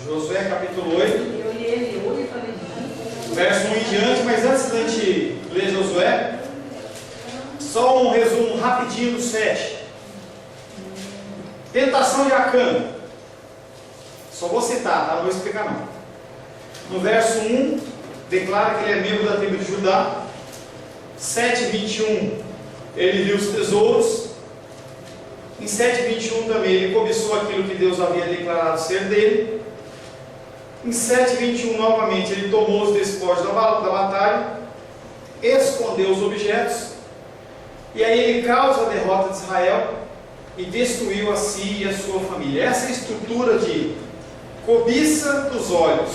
Josué capítulo 8. Eu li ele hoje e falei Verso 1 em diante, mas antes da gente ler Josué, só um resumo rapidinho do 7. Tentação de Acã. Só vou citar, tá? Não vou explicar não. No verso 1, declara que ele é membro da tribo de Judá. 7:21, ele viu os tesouros. Em 7:21 também, ele cobiçou aquilo que Deus havia declarado ser dele. Em 7:21 novamente, ele tomou os despojos da batalha, escondeu os objetos, e aí ele causa a derrota de Israel e destruiu a si e a sua família. Essa estrutura de cobiça dos olhos,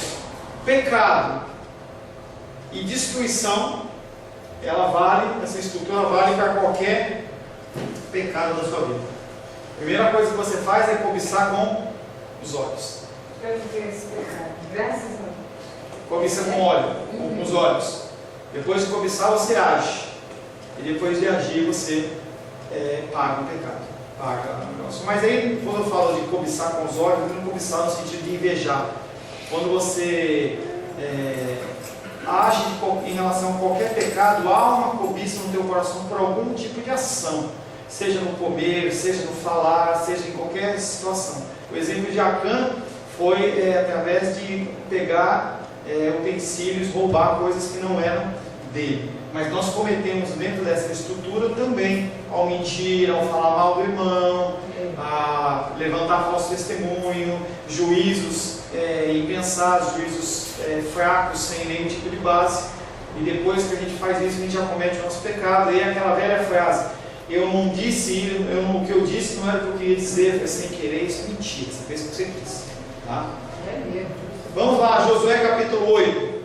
pecado e destruição, essa estrutura vale para qualquer pecado da sua vida. A primeira coisa que você faz é cobiçar com os olhos. eu vi esse pecado. Graças a Deus. Cobiça com com os olhos. Depois de cobiçar, você age. E depois de agir, você paga o pecado. Paga o negócio. Mas aí, quando eu falo de cobiçar com os olhos, eu não cobiçar no sentido de invejar. Quando você age em relação a qualquer pecado, há uma cobiça no teu coração por algum tipo de ação. Seja no comer, seja no falar, seja em qualquer situação. O exemplo de Acã foi através de pegar utensílios, roubar coisas que não eram dele. Mas nós cometemos dentro dessa estrutura também ao mentir, ao falar mal do irmão, a levantar falso testemunho, juízos impensados, juízos fracos, sem nenhum tipo de base. E depois que a gente faz isso, a gente já comete o nosso pecado. E aquela velha frase: eu não disse, o que eu disse não era o que eu queria dizer, foi sem querer, isso é mentira, você fez o que você quis. Tá? Vamos lá, Josué capítulo 8.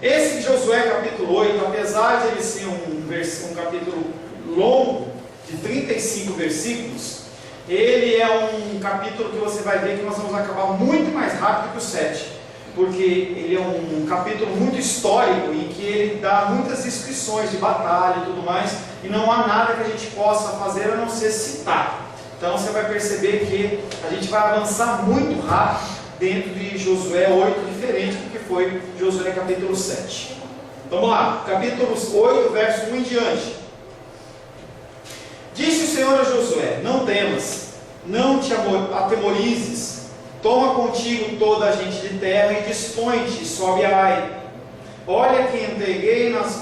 Esse Josué capítulo 8, apesar de ele ser um capítulo longo, de 35 versículos, ele é um capítulo que você vai ver que nós vamos acabar muito mais rápido que o 7, porque ele é um capítulo muito histórico, em que ele dá muitas descrições de batalha e tudo mais, e não há nada que a gente possa fazer a não ser citar. Então você vai perceber que a gente vai avançar muito rápido dentro de Josué 8, diferente do que foi Josué capítulo 7. Vamos lá, capítulo 8, verso 1 em diante. Disse o Senhor a Josué: não temas, não te atemorizes, toma contigo toda a gente de terra e dispõe-te, sobe a Ai. Olha que entreguei nas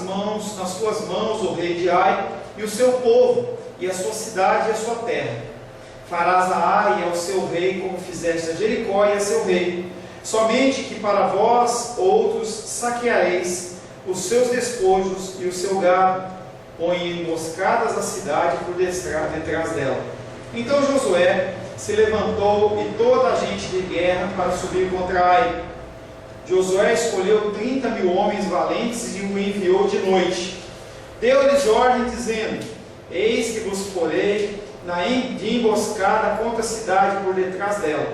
tuas mãos o rei de Ai e o seu povo, e a sua cidade e a sua terra. Farás a Ai e ao seu rei como fizeste a Jericó e a seu rei. Somente que para vós outros saqueareis os seus despojos e o seu gado. Põe emboscadas a cidade por detrás dela. Então Josué se levantou e toda a gente de guerra para subir contra Ai. Josué escolheu 30.000 homens valentes e o enviou de noite. Deu-lhes ordem dizendo: eis que vos porei de emboscada contra a cidade por detrás dela.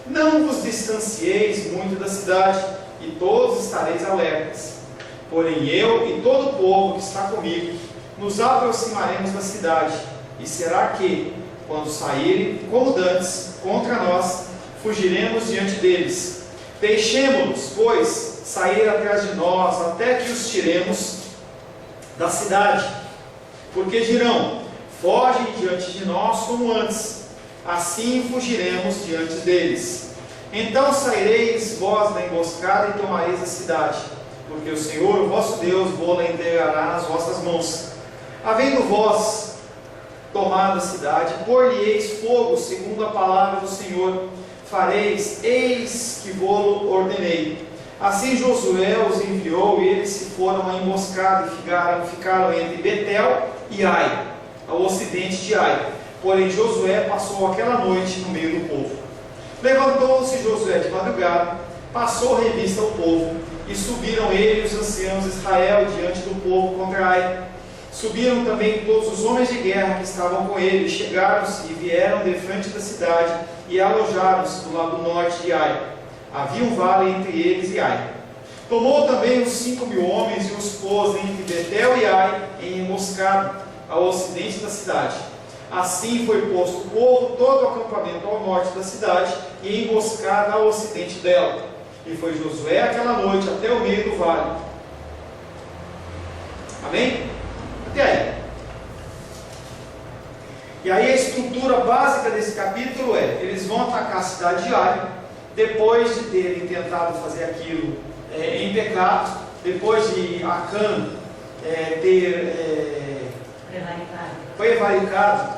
Não vos distancieis muito da cidade, e todos estareis alertas. Porém eu e todo o povo que está comigo nos aproximaremos da cidade, e será que, quando saírem como dantes contra nós, fugiremos diante deles. Deixemo-los, pois, sair atrás de nós, até que os tiremos da cidade. Porque dirão: fogem diante de nós como antes, assim fugiremos diante deles. Então saireis vós da emboscada e tomareis a cidade, porque o Senhor, o vosso Deus, vos entregará nas vossas mãos. Havendo vós tomado a cidade, por-lhe-eis fogo, segundo a palavra do Senhor, fareis, eis que vou ordenei. Assim Josué os enviou, e eles se foram à emboscada e ficaram entre Betel e Ai, ao ocidente de Ai. Porém Josué passou aquela noite no meio do povo. Levantou-se Josué de madrugada, passou revista ao povo, e subiram ele e os anciãos de Israel diante do povo contra Ai. Subiram também todos os homens de guerra que estavam com ele, chegaram-se e vieram de frente da cidade, e alojaram-se do lado norte de Ai. Havia um vale entre eles e Ai. Tomou também os 5.000 homens e os pôs entre Betel e Ai em emboscada, ao ocidente da cidade. Assim foi posto o povo, todo o acampamento ao norte da cidade, e emboscada ao ocidente dela. E foi Josué aquela noite até o meio do vale. Amém? Até aí. E aí a estrutura básica desse capítulo é: eles vão atacar a cidade de Ai, depois de terem tentado fazer aquilo em pecado, depois de Acã ter prevaricado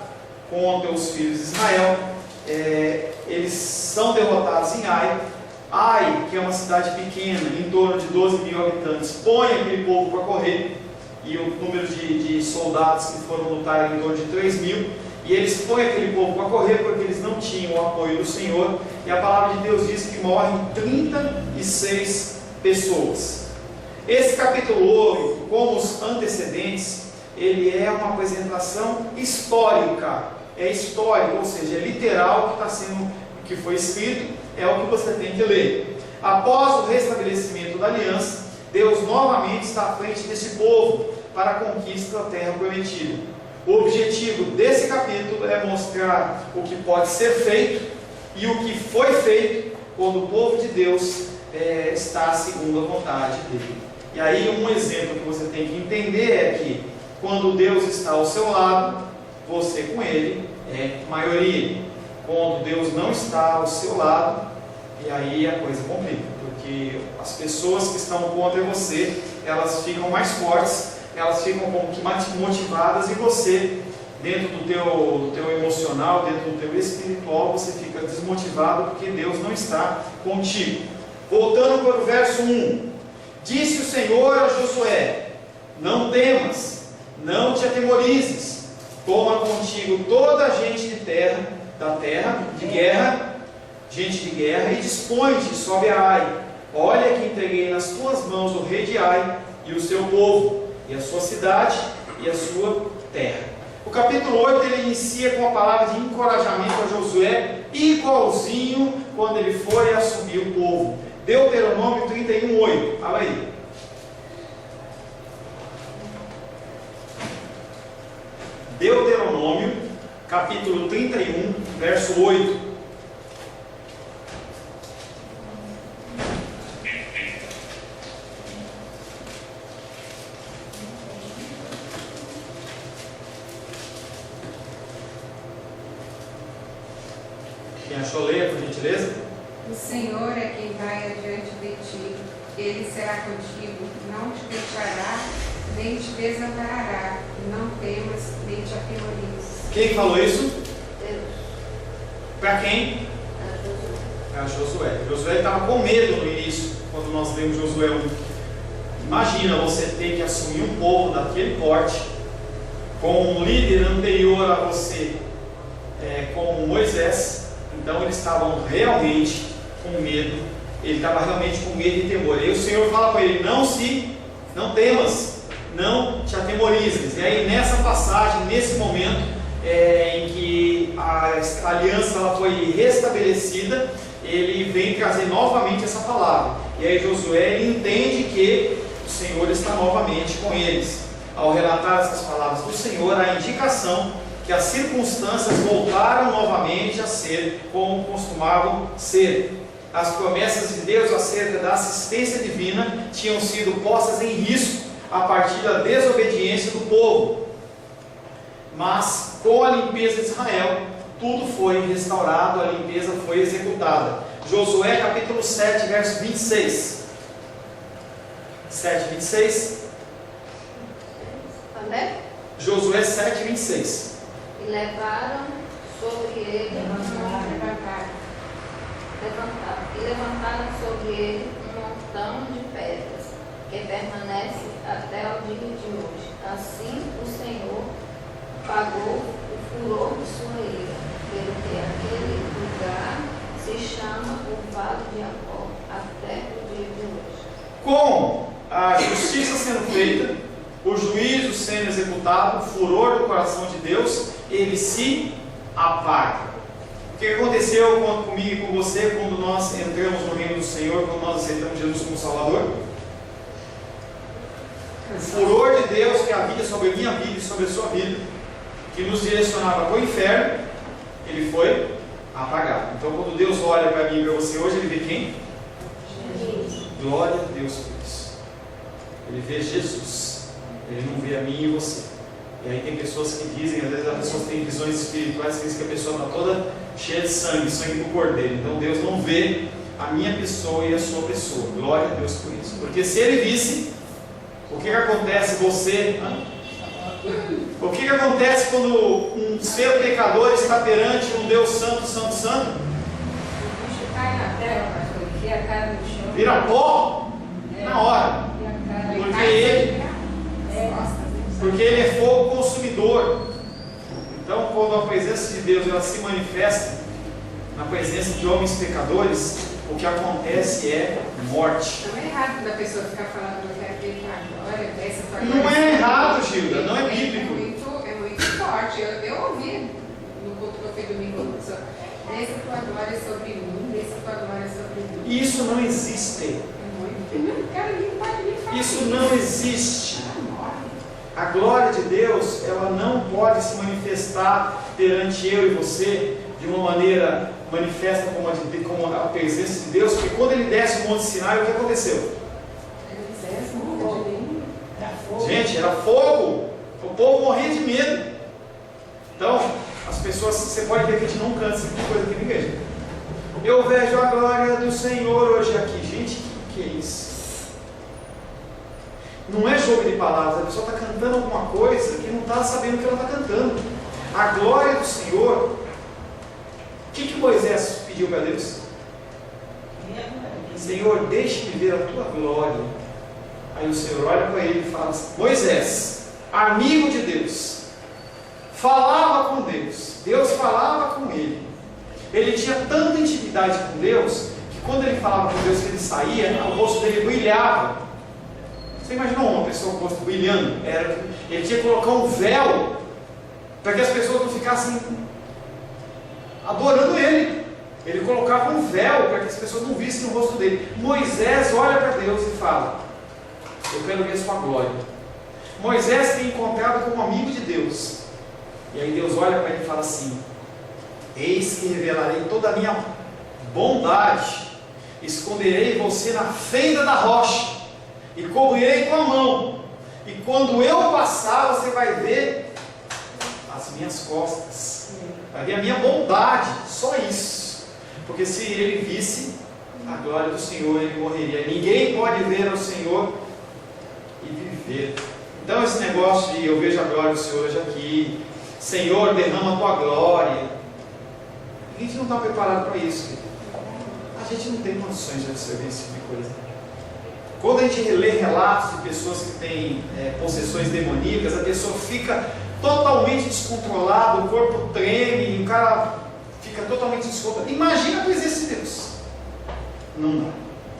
contra os filhos de Israel, eles são derrotados em Ai. Ai, que é uma cidade pequena, em torno de 12 mil habitantes, põe aquele povo para correr, e o número de soldados que foram lutar em torno de 3 mil, e eles põem aquele povo para correr porque eles não tinham o apoio do Senhor, e a palavra de Deus diz que morrem 36 pessoas. Esse capítulo 8, como os antecedentes, ele é uma apresentação histórica, é histórico, ou seja, é literal o que foi escrito, é o que você tem que ler. Após o restabelecimento da aliança, Deus novamente está à frente desse povo para a conquista da terra prometida. O objetivo desse capítulo é mostrar o que pode ser feito e o que foi feito quando o povo de Deus está segundo a vontade dele. E aí um exemplo que você tem que entender é que quando Deus está ao seu lado, você com ele é maioria. Quando Deus não está ao seu lado, e aí a coisa complica, porque as pessoas que estão contra você, elas ficam mais fortes, elas ficam como que mais motivadas, e você, dentro do teu emocional, dentro do teu espiritual, você fica desmotivado porque Deus não está contigo. Voltando para o verso 1: disse o Senhor a Josué: não temas, não te atemorizes, toma contigo toda a gente da terra de guerra, gente de guerra, e dispõe-te, sobe a Ai. Olha que entreguei nas tuas mãos o rei de Ai e o seu povo, e a sua cidade e a sua terra. O capítulo 8 ele inicia com a palavra de encorajamento a Josué, igualzinho quando ele foi assumir o povo. Deuteronômio 31:8. Fala aí. Deuteronômio, capítulo 31, verso 8. Quem achou, leia, por gentileza. O Senhor é quem vai adiante de ti, Ele será contigo, não te deixará, nem te desamparará, não temas, nem te atemorizes. Quem falou isso? Deus. Para quem? Para Josué. Josué estava com medo no início, quando nós lemos Josué 1. Imagina você ter que assumir um povo daquele porte, com um líder anterior a você, como Moisés. Então eles estavam realmente com medo, ele estava realmente com medo e temor. E aí o Senhor fala para ele: não temas, não te atemorizes. E aí nessa passagem, nesse momento em que a aliança ela foi restabelecida, ele vem trazer novamente essa palavra. E aí Josué ele entende que o Senhor está novamente com eles. Ao relatar essas palavras do Senhor, a indicação que as circunstâncias voltaram novamente a ser como costumavam ser. As promessas de Deus acerca da assistência divina tinham sido postas em risco a partir da desobediência do povo. Mas com a limpeza de Israel, tudo foi restaurado, a limpeza foi executada. Josué capítulo 7, verso 26. 7, 26. André? Josué 7, 26. E levaram sobre ele levantaram sobre ele um montão de pedras, que permanece até o dia de hoje. Assim o Senhor pagou o furor de sua ira, pelo que aquele lugar se chama o Vale de Jacó, até o dia de hoje. Com a justiça sendo feita, o juízo sendo executado, o furor do coração de Deus, ele se apaga. O que aconteceu comigo e com você quando nós entramos no reino do Senhor, quando nós aceitamos Jesus como Salvador? O furor de Deus que havia sobre a minha vida e sobre a sua vida, que nos direcionava para o inferno, ele foi apagado. Então, quando Deus olha para mim e para você hoje, Ele vê quem? Jesus. Glória a Deus por isso. Ele vê Jesus. Ele não vê a mim e você. E aí tem pessoas que dizem, às vezes as pessoas têm visões espirituais que dizem que a pessoa está toda cheia de sangue, sangue do cordeiro. Então Deus não vê a minha pessoa e a sua pessoa. Glória a Deus por isso. Porque se Ele visse, o que acontece você? O que acontece quando um ser pecador está perante um Deus santo, santo, santo? O bicho cai na terra, pastor, enfia a cara no chão. Vira pó na hora. Porque ele é fogo consumidor. Então, quando a presença de Deus ela se manifesta na presença de homens pecadores, o que acontece é morte. Não é errado da pessoa ficar falando, eu quero ver tua glória, desce a tua glória. Não é errado, Gilda, não é bíblico. É muito forte. Eu ouvi no culto que eu fui domingo, desce a tua glória sobre mim, desce a tua glória sobre mim. Isso não existe. Isso não existe. A glória de Deus, ela não pode se manifestar perante eu e você de uma maneira manifesta como a presença de Deus, porque quando ele desce o Monte Sinai, o que aconteceu? Gente, era fogo. O povo morria de medo. Então, as pessoas, você pode ver que a gente não canta essa coisa aqui na igreja. Eu vejo a glória do Senhor hoje aqui. Gente, o que é isso? Não é jogo de palavras, a pessoa está cantando alguma coisa que não está sabendo o que ela está cantando. A glória do Senhor. O que Moisés pediu para Deus? Senhor, deixe-me ver a tua glória. Aí o Senhor olha para ele e fala assim: Moisés, amigo de Deus, falava com Deus, Deus falava com ele. Ele tinha tanta intimidade com Deus que quando ele falava com Deus, que ele saía, o rosto dele brilhava. Você imaginou uma pessoa com o rosto brilhando? Ele tinha que colocar um véu para que as pessoas não ficassem adorando ele. Ele colocava um véu para que as pessoas não vissem o rosto dele. Moisés olha para Deus e fala: eu quero ver a sua glória. Moisés tem encontrado com um amigo de Deus. E aí Deus olha para ele e fala assim: eis que revelarei toda a minha bondade, esconderei você na fenda da rocha e cobrirei com a mão, e quando eu passar você vai ver as minhas costas, vai ver a minha bondade, só isso. Porque se ele visse a glória do Senhor, ele morreria. Ninguém pode ver o Senhor e viver. Então esse negócio de eu vejo a glória do Senhor hoje aqui, Senhor, derrama a tua glória, a gente não está preparado para isso. A gente não tem condições de absorver esse tipo de coisa. Quando a gente lê relatos de pessoas que têm possessões demoníacas, a pessoa fica totalmente descontrolada, o corpo treme, o cara fica totalmente descontrolado. Imagina a presença de Deus. Não dá.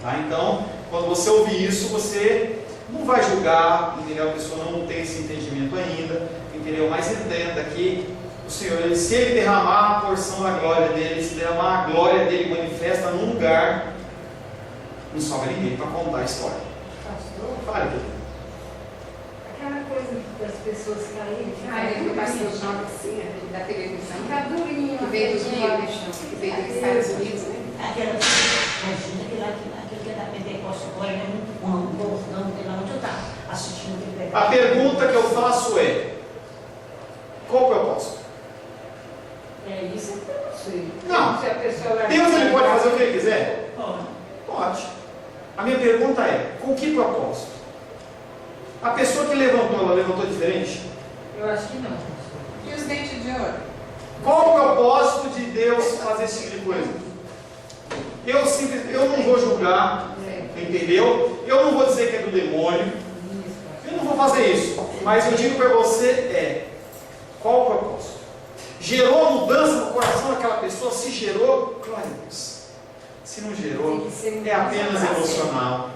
Tá? Então, quando você ouvir isso, você não vai julgar, entendeu? A pessoa não tem esse entendimento ainda, entendeu? Mas entenda que o Senhor, se Ele derramar a porção da glória dEle, se derramar a glória dEle manifesta num lugar, não sobra ninguém para contar a história. Pastor, Fale, querido. aquela coisa das pessoas caírem, Ele passou nova assim, da televisão, fica durinho, que veio dos Estados Unidos, né? Aquele que é da Pentecostes agora, ele é muito bom, gostando dele, onde eu estava assistindo aquele A pergunta que eu faço é: qual o propósito? É isso que eu não sei. Não. Se a pessoa vai Deus ele pode fazer o que Ele quiser? Pode. Pode. A minha pergunta é: com que propósito? A pessoa que levantou, ela levantou diferente? Eu acho que não, pastor. E os dentes de ouro? Qual o propósito de Deus fazer esse tipo de coisa? Eu não vou julgar, entendeu? Eu não vou dizer que é do demônio, eu não vou fazer isso, mas eu digo para você qual o propósito? Gerou mudança no coração daquela pessoa? Se gerou, glória a Deus. Se não gerou, é apenas emocional.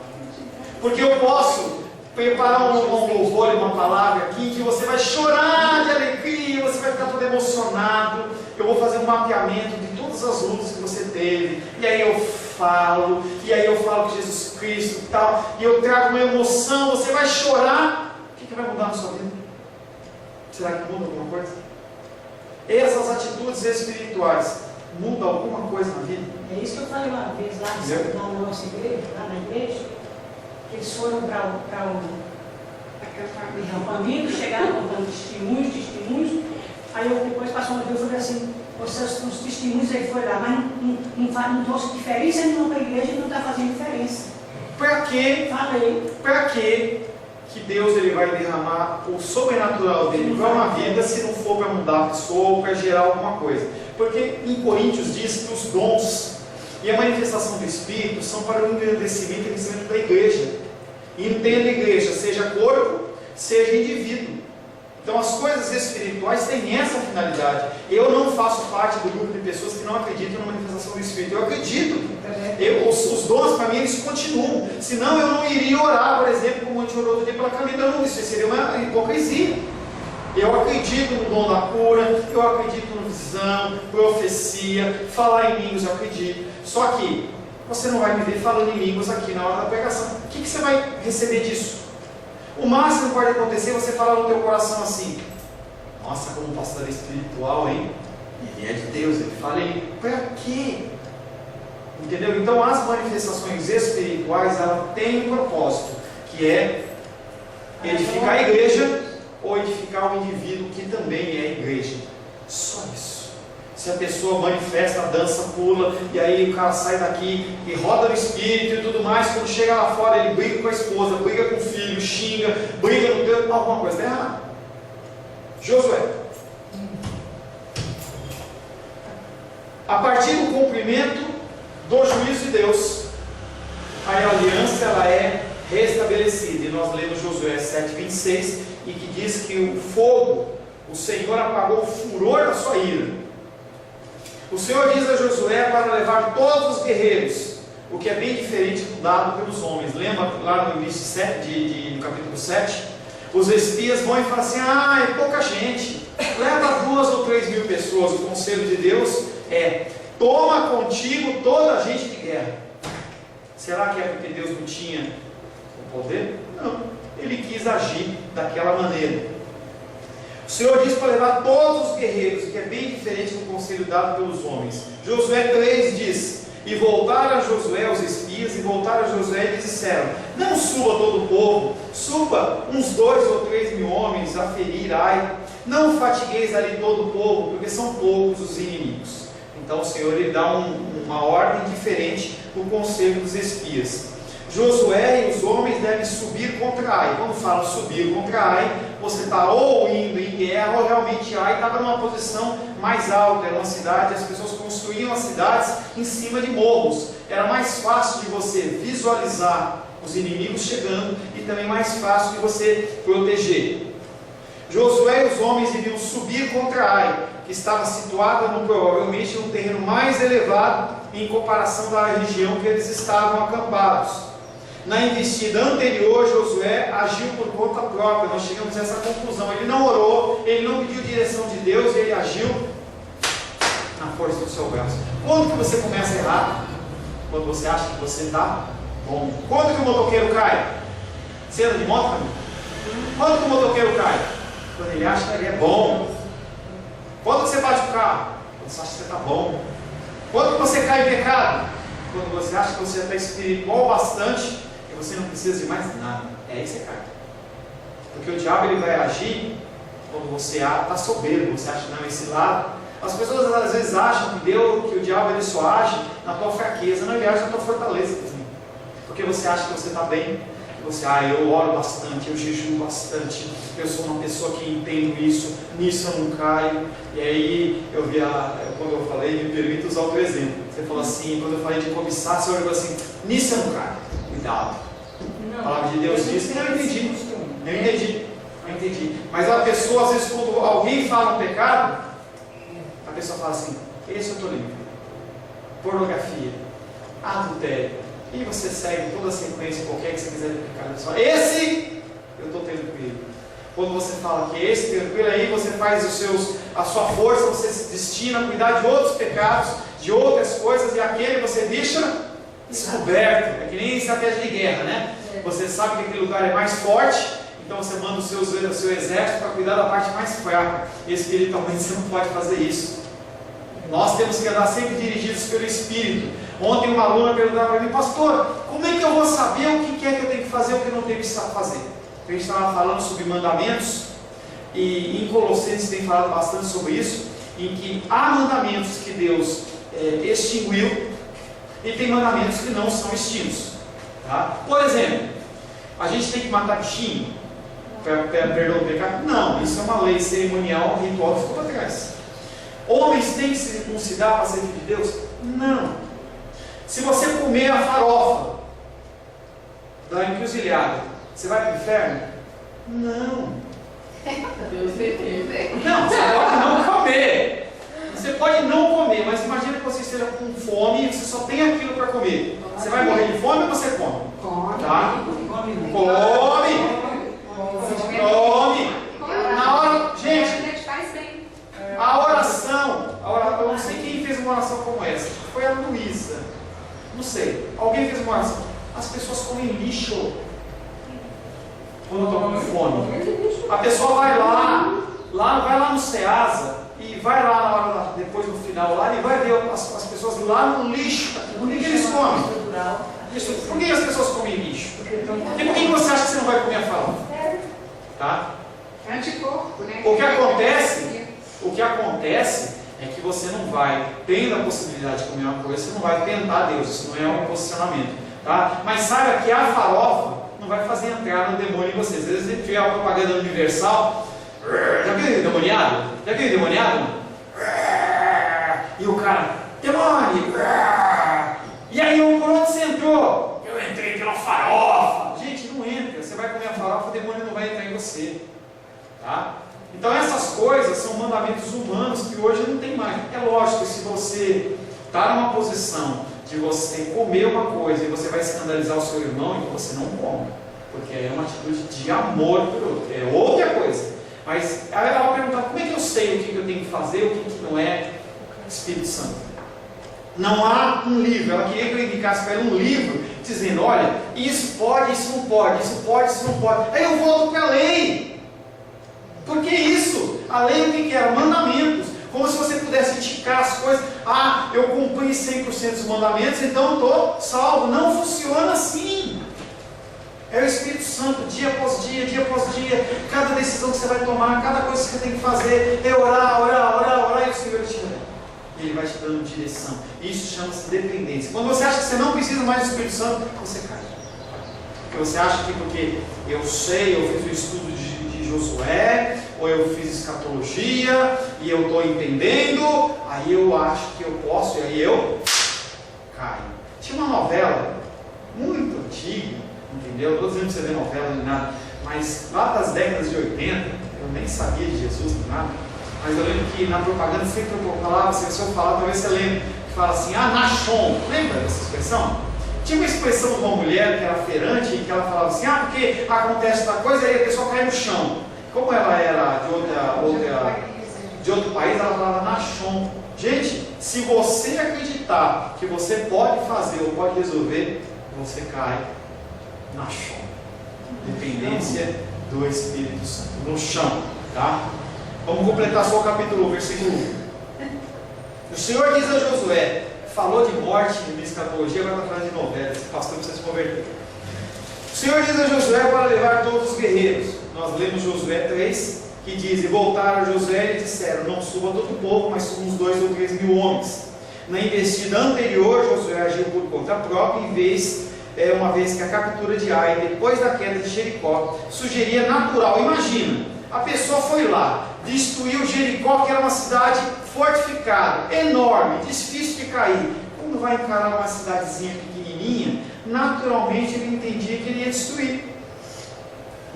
Porque eu posso preparar um louvor e uma palavra aqui em que você vai chorar de alegria, você vai ficar todo emocionado. Eu vou fazer um mapeamento de todas as lutas que você teve, e aí eu falo de Jesus Cristo e tal, e eu trago uma emoção, você vai chorar. O que vai mudar na sua vida? Será que muda alguma coisa? Essas atitudes espirituais muda alguma coisa na vida. É isso que eu falei uma vez lá na nossa igreja, lá na igreja, que eles foram para o acampamento, chegaram contando testemunhos, aí eu depois passou uma vez, eu falei assim, os testemunhos aí foi lá, mas não trouxe diferença nenhuma para a igreja e não está fazendo diferença. Para quê? Falei. Para quê que Deus ele vai derramar o sobrenatural dele para uma vida se não for para mudar a pessoa ou para gerar alguma coisa? Porque em Coríntios diz que os dons e a manifestação do Espírito são para o engrandecimento e crescimento da igreja. Entenda a igreja, seja corpo, seja indivíduo. Então as coisas espirituais têm essa finalidade. Eu não faço parte do grupo de pessoas que não acreditam na manifestação do Espírito. Eu acredito. Os dons para mim eles continuam. Senão eu não iria orar, por exemplo, como a gente orou outro dia pela Camila. Não, isso seria uma hipocrisia. Eu acredito no dom da cura, eu acredito na visão, profecia, falar em línguas, eu acredito. Só que você não vai me ver falando em línguas aqui na hora da pregação. O que você vai receber disso? O máximo que pode acontecer é você falar no teu coração assim: nossa, como um pastor espiritual, hein? Ele é de Deus, ele fala aí. Para quê? Entendeu? Então as manifestações espirituais, elas têm um propósito, que é edificar a igreja ou edificar o indivíduo que também é a igreja. Só isso. Se a pessoa manifesta, dança, pula, e aí o cara sai daqui e roda no espírito e tudo mais, quando chega lá fora ele briga com a esposa, briga com o filho, xinga, briga no Deus, alguma coisa está errada. Josué. A partir do cumprimento do juízo de Deus, a aliança ela é restabelecida. E nós lemos Josué 7,26, e que diz que o fogo, o Senhor apagou o furor da sua ira. O Senhor diz a Josué para levar todos os guerreiros, o que é bem diferente do dado pelos homens. Lembra lá no início do capítulo 7? Os espias vão e falam assim: é pouca gente, leva 2 ou 3 mil pessoas. O conselho de Deus é: toma contigo toda a gente de guerra. Será que é porque Deus não tinha o poder? Não, ele quis agir daquela maneira. O Senhor diz para levar todos os guerreiros, que é bem diferente do conselho dado pelos homens. Josué 3 diz: e voltaram a Josué os espias, e voltaram a Josué e lhes disseram: não suba todo o povo, suba uns 2 ou 3 mil homens a ferir Ai, não fatigueis ali todo o povo, porque são poucos os inimigos. Então o Senhor ele dá uma ordem diferente do conselho dos espias. Josué e os homens devem subir contra Ai. Quando falam subir contra Ai, você está ou indo em guerra, ou realmente Ai estava numa posição mais alta. Era uma cidade, as pessoas construíam as cidades em cima de morros. Era mais fácil de você visualizar os inimigos chegando e também mais fácil de você proteger. Josué e os homens deviam subir contra Ai, que estava situada provavelmente num terreno mais elevado em comparação da região que eles estavam acampados. Na investida anterior, Josué agiu por conta própria. Nós chegamos a essa conclusão. Ele não orou, ele não pediu direção de Deus, ele agiu na força do seu braço. Quando que você começa a errar? Quando você acha que você está bom. Quando que o motoqueiro cai? Você anda de moto, amigo? Quando que o motoqueiro cai? Quando ele acha que ele é bom. Quando você bate o carro? Quando você acha que você está bom. Quando que você cai em pecado? Quando você acha que você está espiritual bastante e você não precisa de mais nada. É aí que você cai. Porque o diabo ele vai agir quando você está soberbo. Você acha, não, esse lado. As pessoas às vezes acham que o diabo ele só age na tua fraqueza. Não, ele age na tua fortaleza também. Porque você acha que você está bem. Você, eu oro bastante, eu jejuo bastante, eu sou uma pessoa que entendo isso, nisso eu não caio. E aí eu vi, quando eu falei, me permita usar outro exemplo. Você falou assim, quando eu falei de cobiçar, você olhou assim: nisso eu não caio, cuidado. A palavra de Deus diz que eu entendi. Mas a pessoa, às vezes, quando alguém fala um pecado, a pessoa fala assim: esse eu estou limpo. Pornografia, adultério. E você segue toda a sequência, qualquer que você quiser aplicar. Pessoal, esse eu estou tranquilo. Quando você fala que esse tranquilo, aí você faz a sua força, você se destina a cuidar de outros pecados, de outras coisas, e aquele você deixa descoberto. É que nem estratégia de guerra, né? Você sabe que aquele lugar é mais forte, então você manda o seu exército para cuidar da parte mais fraca. E espiritualmente você não pode fazer isso. Nós temos que andar sempre dirigidos pelo Espírito. Ontem uma aluna perguntava para mim: pastor, como é que eu vou saber o que é que eu tenho que fazer e o que eu não tenho que fazer? A gente estava falando sobre mandamentos, e em Colossenses tem falado bastante sobre isso, em que há mandamentos que Deus extinguiu, e tem mandamentos que não são extintos. Tá? Por exemplo, a gente tem que matar bichinho para perdoar o pecado? Não, isso é uma lei cerimonial, ritual que ficou para trás. Homens têm que se circuncidar para ser filho de Deus? Não. Se você comer a farofa da encruzilhada, você vai para o inferno? Não. Deus defende. Não, você pode não comer. Você pode não comer, mas imagina que você esteja com fome e você só tem aquilo para comer. Você vai morrer de fome ou você come? Come. Tá? Come. Come. Na hora, gente, faz bem. a oração, eu não sei quem fez uma oração como essa. Foi a Luísa. Não sei. Alguém fez uma oração. As pessoas comem lixo quando estão com fome. A pessoa vai lá no Ceasa e vai lá na hora depois no final lá e vai ver as pessoas lá no lixo. O que eles comem? Por que as pessoas comem lixo? E por que você acha que você não vai comer a farofa? Tá? Anticorpo, né? O que acontece é que você não vai, tendo a possibilidade de comer uma coisa, você não vai tentar Deus, isso não é um posicionamento. Tá? Mas saiba que a farofa não vai fazer entrar no demônio em você. Às vezes você tiver a propaganda universal, já viu demoniado? Já viu demoniado? E o cara, demônio! E aí, por onde você entrou? Eu entrei pela farofa. Gente, não entra. Você vai comer a farofa, o demônio não vai entrar em você. Tá? Então essas coisas são mandamentos humanos que hoje não tem mais. É lógico que se você está numa posição de você comer uma coisa e você vai escandalizar o seu irmão, então você não come. Porque é uma atitude de amor por outro. É outra coisa. Mas ela vai perguntar: como é que eu sei o que eu tenho que fazer, o que não é? Espírito Santo. Não há um livro. Ela queria que eu indicasse para ela um livro dizendo: olha, isso pode, isso não pode, isso pode, isso não pode. Aí eu volto para a lei. Por que isso? A lei o que era? Mandamentos. Como se você pudesse esticar as coisas. Ah, eu cumpri 100% dos mandamentos, então estou salvo. Não funciona assim. É o Espírito Santo, dia após dia, dia após dia. Cada decisão que você vai tomar, cada coisa que você tem que fazer, é orar, e o Senhor te dá. Ele vai te dando direção. Isso chama-se dependência. Quando você acha que você não precisa mais do Espírito Santo, você cai. Porque você acha que porque eu sei, eu fiz o estudo de Josué, ou eu fiz escatologia, e eu estou entendendo, aí eu acho que eu posso, e aí eu caio. Tinha uma novela muito antiga, entendeu? Não estou dizendo que você vê novela nem nada, mas lá das décadas de 80, eu nem sabia de Jesus nem nada, mas eu lembro que na propaganda sempre eu falava, se eu falar, talvez você lembre, que fala assim: Nachon, lembra dessa expressão? Tinha uma expressão de uma mulher que era feirante, e que ela falava assim: porque acontece tal coisa, aí a pessoa cai no chão. Como ela era de outro país, ela falava Nachon. Gente, se você acreditar que você pode fazer ou pode resolver, você cai Nachon. Dependência do Espírito Santo. No chão, tá? Vamos completar só o capítulo 1, versículo 1. O Senhor diz a Josué: falou de morte de escatologia, agora está falando de novela. Esse pastor precisa se converter. O Senhor diz a Josué para levar todos os guerreiros. Nós lemos Josué 3, que diz: e voltaram a Josué e disseram: não suba todo o povo, mas somos 2 ou 3 mil homens. Na investida anterior, Josué agiu por conta própria, uma vez que a captura de Ai, depois da queda de Jericó, sugeria natural. Imagina, a pessoa foi lá, destruiu Jericó, que era uma cidade fortificada, enorme, difícil de cair. Quando vai encarar uma cidadezinha pequenininha, naturalmente ele entendia que ele ia destruir.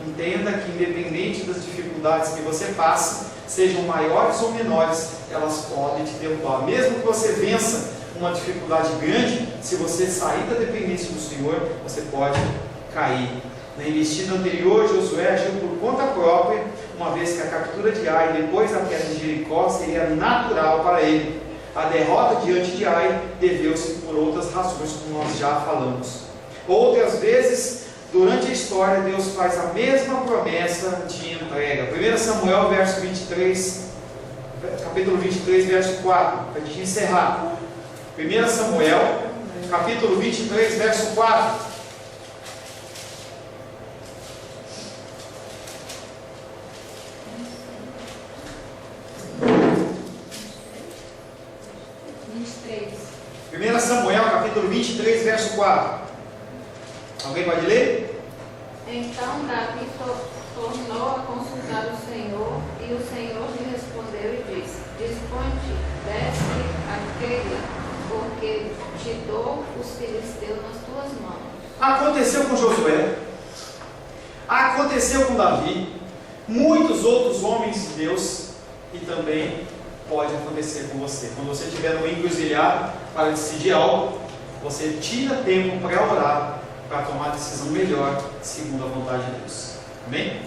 Entenda que independente das dificuldades que você passe, sejam maiores ou menores, elas podem te derrubar. Mesmo que você vença uma dificuldade grande, se você sair da dependência do Senhor, você pode cair. Na investida anterior, Josué agiu por conta própria, uma vez que a captura de Ai, depois da queda de Jericó, seria natural para ele. A derrota diante de Ai deveu-se por outras razões, como nós já falamos. Outras vezes, durante a história, Deus faz a mesma promessa de entrega. 1 Samuel, verso 23, capítulo 23, verso 4, para a gente encerrar. 1 Samuel, capítulo 23, verso 4. Samuel, capítulo 23, verso 4. Alguém pode ler? Então Davi tornou a consultar o Senhor, e o Senhor lhe respondeu e disse: Dispõe-te, desce a Keila, porque te dou os filisteus nas tuas mãos. Aconteceu com Josué, aconteceu com Davi, muitos outros homens de Deus, e também pode acontecer com você. Quando você estiver no encruzilhado para decidir algo, você tira tempo para orar, para tomar a decisão melhor, segundo a vontade de Deus. Amém?